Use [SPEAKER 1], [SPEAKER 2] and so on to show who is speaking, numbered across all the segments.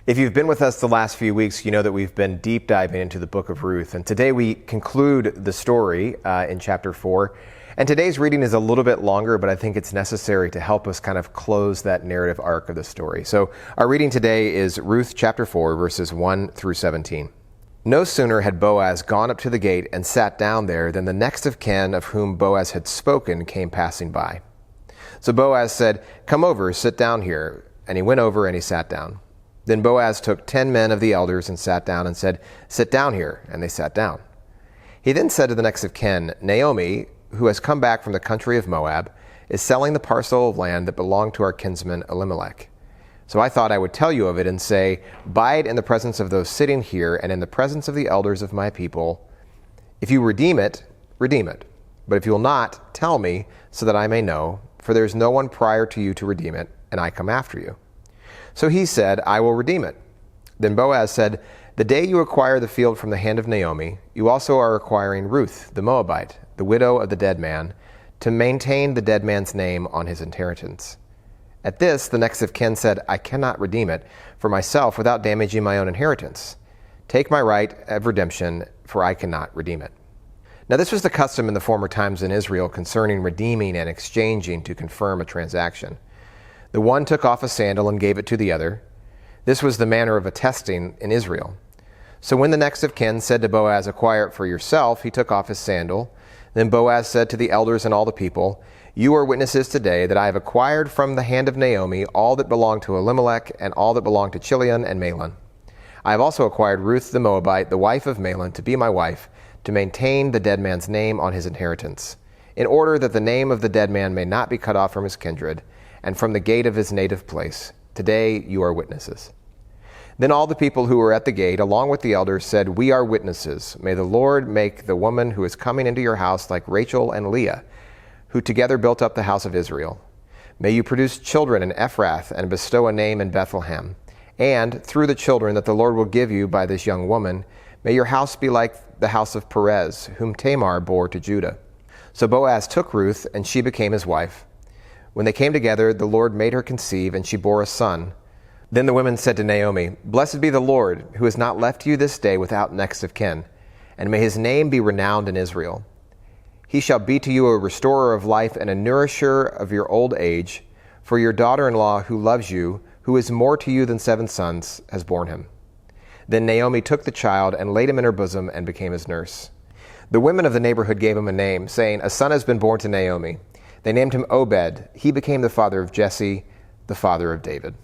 [SPEAKER 1] If you've been with us the last few weeks, you know that we've been deep diving into the book of Ruth. And today we conclude the story in chapter 4. And today's reading is a little bit longer, but I think it's necessary to help us kind of close that narrative arc of the story. So our reading today is Ruth chapter 4, verses 1 through 17. No sooner had Boaz gone up to the gate and sat down there than the next of kin of whom Boaz had spoken came passing by. So Boaz said, "Come over, sit down here." And he went over and he sat down. Then Boaz took 10 men of the elders and sat down and said, "Sit down here." And they sat down. He then said to the next of kin, "Naomi, who has come back from the country of Moab, is selling the parcel of land that belonged to our kinsman Elimelech. So I thought I would tell you of it and say, buy it in the presence of those sitting here and in the presence of the elders of my people. If you redeem it, redeem it. But if you will not, tell me so that I may know, for there is no one prior to you to redeem it, and I come after you." So he said, "I will redeem it." Then Boaz said, "The day you acquire the field from the hand of Naomi, you also are acquiring Ruth, the Moabite, the widow of the dead man, to maintain the dead man's name on his inheritance." At this, the next of kin said, "I cannot redeem it for myself without damaging my own inheritance. Take my right of redemption, for I cannot redeem it." Now this was the custom in the former times in Israel concerning redeeming and exchanging to confirm a transaction. The one took off a sandal and gave it to the other. This was the manner of attesting in Israel. So when the next of kin said to Boaz, "Acquire it for yourself," he took off his sandal. Then Boaz said to the elders and all the people, "You are witnesses today that I have acquired from the hand of Naomi all that belonged to Elimelech and all that belonged to Chilion and Mahlon. I have also acquired Ruth the Moabite, the wife of Mahlon, to be my wife, to maintain the dead man's name on his inheritance, in order that the name of the dead man may not be cut off from his kindred, and from the gate of his native place. Today you are witnesses." Then all the people who were at the gate, along with the elders, said, "We are witnesses. May the Lord make the woman who is coming into your house like Rachel and Leah, who together built up the house of Israel. May you produce children in Ephrath and bestow a name in Bethlehem. And through the children that the Lord will give you by this young woman, may your house be like the house of Perez, whom Tamar bore to Judah." So Boaz took Ruth, and she became his wife. When they came together, the Lord made her conceive, and she bore a son. Then the women said to Naomi, "Blessed be the Lord, who has not left you this day without next of kin, and may his name be renowned in Israel. He shall be to you a restorer of life and a nourisher of your old age, for your daughter-in-law who loves you, who is more to you than 7 sons, has borne him." Then Naomi took the child and laid him in her bosom and became his nurse. The women of the neighborhood gave him a name, saying, "A son has been born to Naomi." They named him Obed. He became the father of Jesse, the father of David.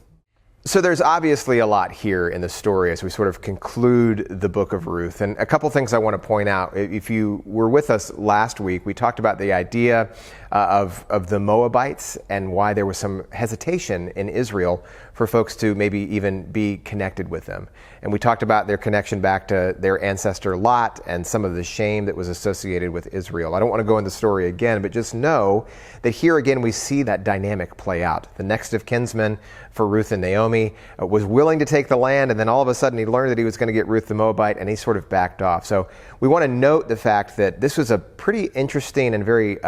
[SPEAKER 1] So there's obviously a lot here in the story as we sort of conclude the book of Ruth. And a couple things I want to point out. If you were with us last week, we talked about the idea of the Moabites and why there was some hesitation in Israel for folks to maybe even be connected with them. And we talked about their connection back to their ancestor Lot and some of the shame that was associated with Israel. I don't want to go into the story again, but just know that here again we see that dynamic play out. The next of kinsmen for Ruth and Naomi was willing to take the land, and then all of a sudden he learned that he was going to get Ruth the Moabite, and he sort of backed off. So we want to note the fact that this was a pretty interesting and very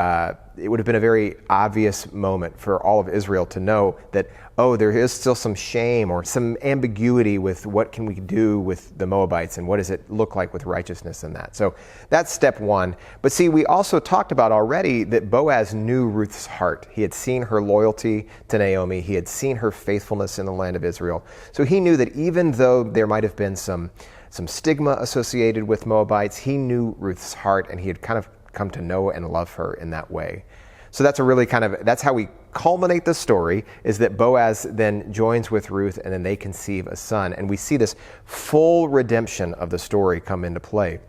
[SPEAKER 1] it would have been a very obvious moment for all of Israel to know that, oh, there is still some shame or some ambiguity with what can we do with the Moabites and what does it look like with righteousness in that. So that's step one. But see, we also talked about already that Boaz knew Ruth's heart. He had seen her loyalty to Naomi. He had seen her faithfulness in the land of Israel. So he knew that even though there might have been some stigma associated with Moabites, he knew Ruth's heart, and he had kind of come to know and love her in that way. So that's that's how we culminate the story, is that Boaz then joins with Ruth, and then they conceive a son. And we see this full redemption of the story come into play.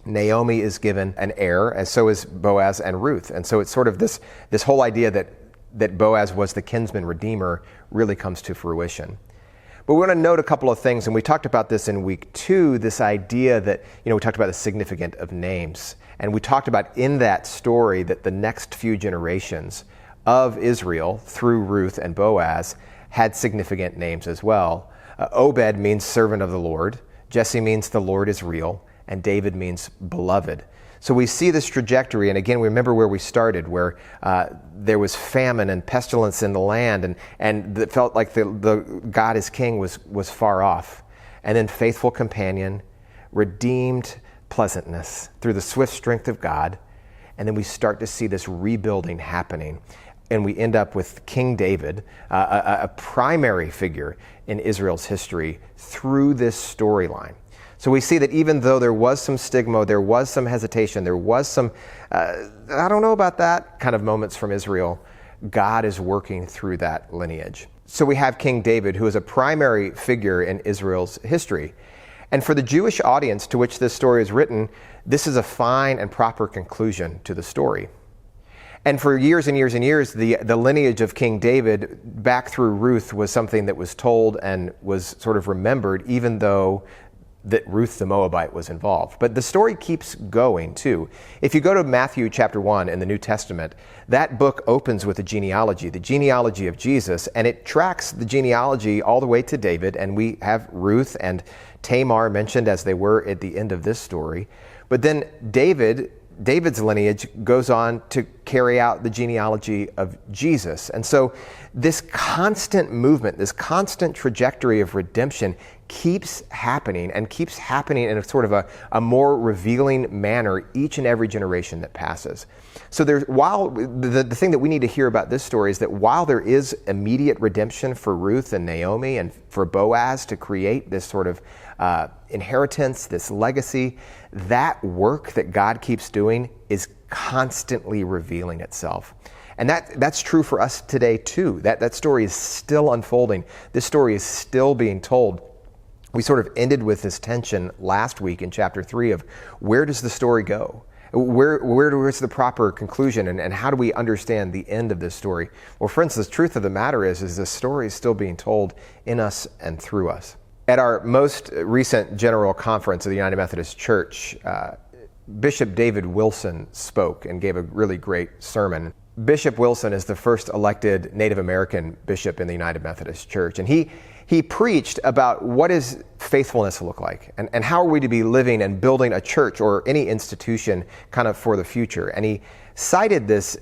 [SPEAKER 1] Naomi is given an heir, and so is Boaz and Ruth. And so it's sort of this whole idea that Boaz was the kinsman redeemer really comes to fruition. But we want to note a couple of things, and we talked about this in week 2, this idea that, we talked about the significance of names. And we talked about in that story that the next few generations of Israel, through Ruth and Boaz, had significant names as well. Obed means servant of the Lord. Jesse means the Lord is real. And David means beloved. So we see this trajectory, and again, we remember where we started, where there was famine and pestilence in the land, and it felt like the God as King was far off. And then faithful companion, redeemed pleasantness through the swift strength of God, and then we start to see this rebuilding happening. And we end up with King David, a primary figure in Israel's history through this storyline. So we see that even though there was some stigma, there was some hesitation, there was some, I don't know about that kind of moments from Israel, God is working through that lineage. So we have King David, who is a primary figure in Israel's history. And for the Jewish audience to which this story is written, this is a fine and proper conclusion to the story. And for years and years and years, the lineage of King David back through Ruth was something that was told and was sort of remembered, even though that Ruth the Moabite was involved. But the story keeps going too. If you go to Matthew chapter 1 in the New Testament, that book opens with the genealogy of Jesus, and it tracks the genealogy all the way to David, and we have Ruth and Tamar mentioned as they were at the end of this story. But then David's lineage goes on to carry out the genealogy of Jesus. And so this constant movement, this constant trajectory of redemption keeps happening and keeps happening in a sort of a more revealing manner each and every generation that passes. So while the thing that we need to hear about this story is that while there is immediate redemption for Ruth and Naomi and for Boaz to create this sort of inheritance, this legacy, that work that God keeps doing is constantly revealing itself. And that's true for us today too. That story is still unfolding. This story is still being told. We sort of ended with this tension last week in chapter 3 of where does the story go? Where's the proper conclusion, and how do we understand the end of this story? Well, friends, the truth of the matter is this story is still being told in us and through us. At our most recent General Conference of the United Methodist Church, Bishop David Wilson spoke and gave a really great sermon. Bishop Wilson is the first elected Native American bishop in the United Methodist Church, and he preached about what does faithfulness look like, and how are we to be living and building a church or any institution kind of for the future. And he cited this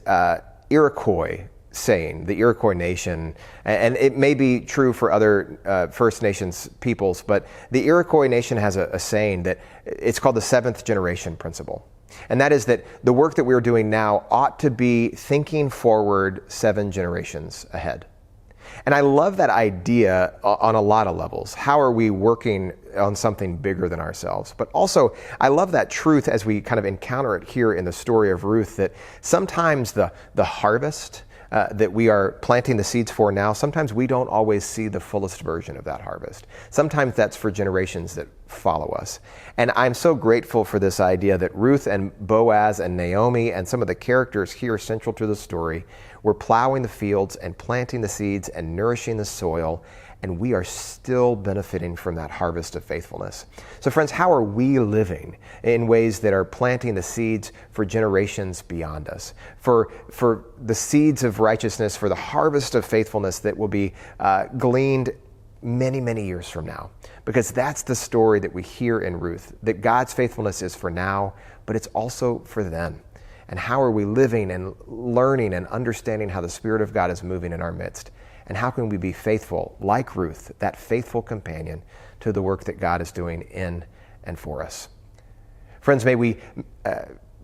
[SPEAKER 1] Iroquois saying, the Iroquois nation, and it may be true for other First Nations peoples, but the Iroquois nation has a saying that it's called the seventh generation principle. And that is that the work that we're doing now ought to be thinking forward 7 generations ahead. And I love that idea on a lot of levels. How are we working on something bigger than ourselves? But also, I love that truth as we kind of encounter it here in the story of Ruth, that sometimes the harvest that we are planting the seeds for now, sometimes we don't always see the fullest version of that harvest. Sometimes that's for generations that follow us. And I'm so grateful for this idea that Ruth and Boaz and Naomi and some of the characters here central to the story were plowing the fields and planting the seeds and nourishing the soil, and we are still benefiting from that harvest of faithfulness. So friends, how are we living in ways that are planting the seeds for generations beyond us, for the seeds of righteousness, for the harvest of faithfulness that will be gleaned many, many years from now? Because that's the story that we hear in Ruth, that God's faithfulness is for now, but it's also for them. And how are we living and learning and understanding how the Spirit of God is moving in our midst? And how can we be faithful, like Ruth, that faithful companion to the work that God is doing in and for us? Friends, may we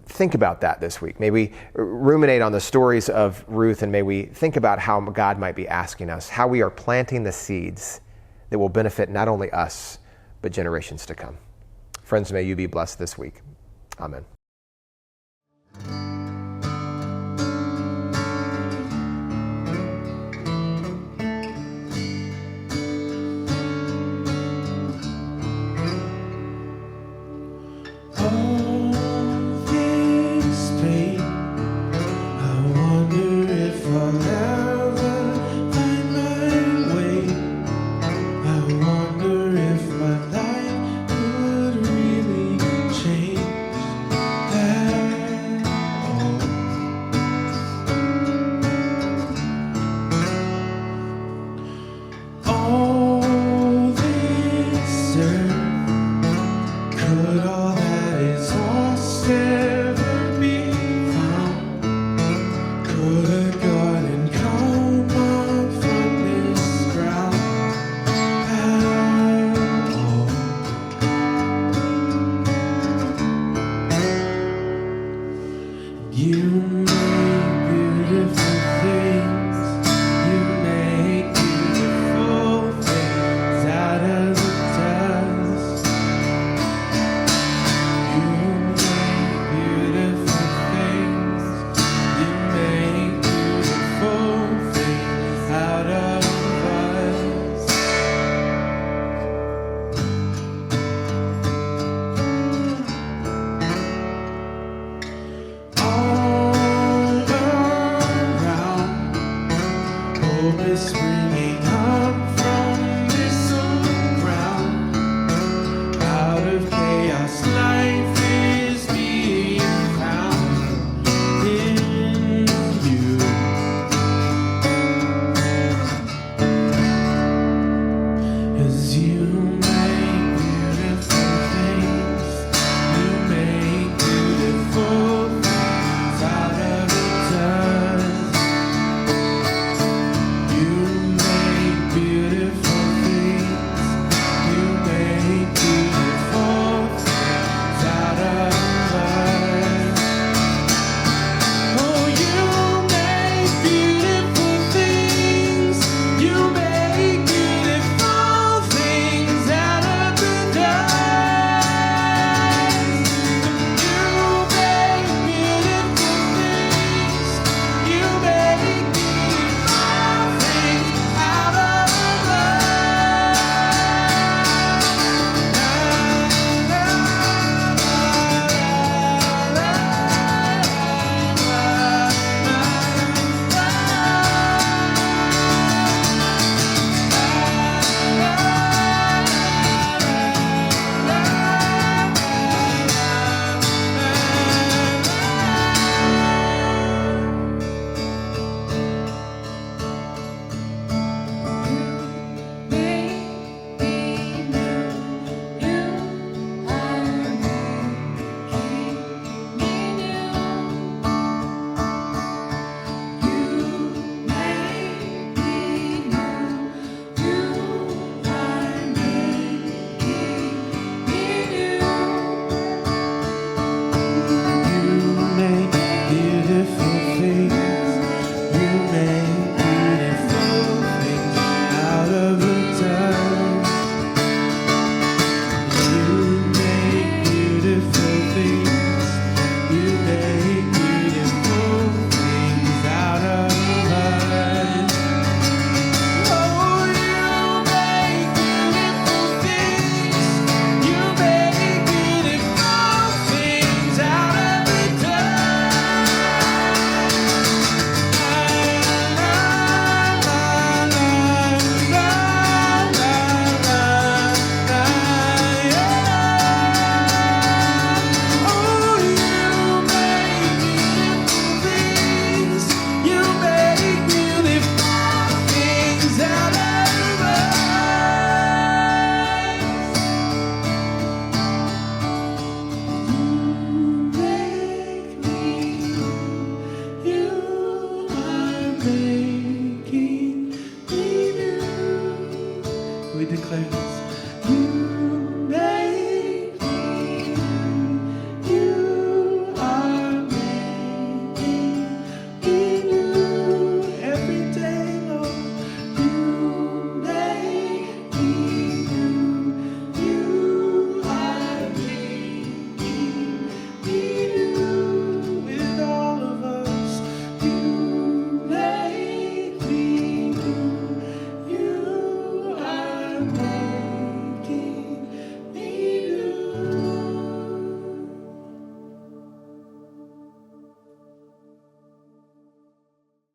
[SPEAKER 1] think about that this week. May we ruminate on the stories of Ruth, and may we think about how God might be asking us, how we are planting the seeds that will benefit not only us, but generations to come. Friends, may you be blessed this week. Amen.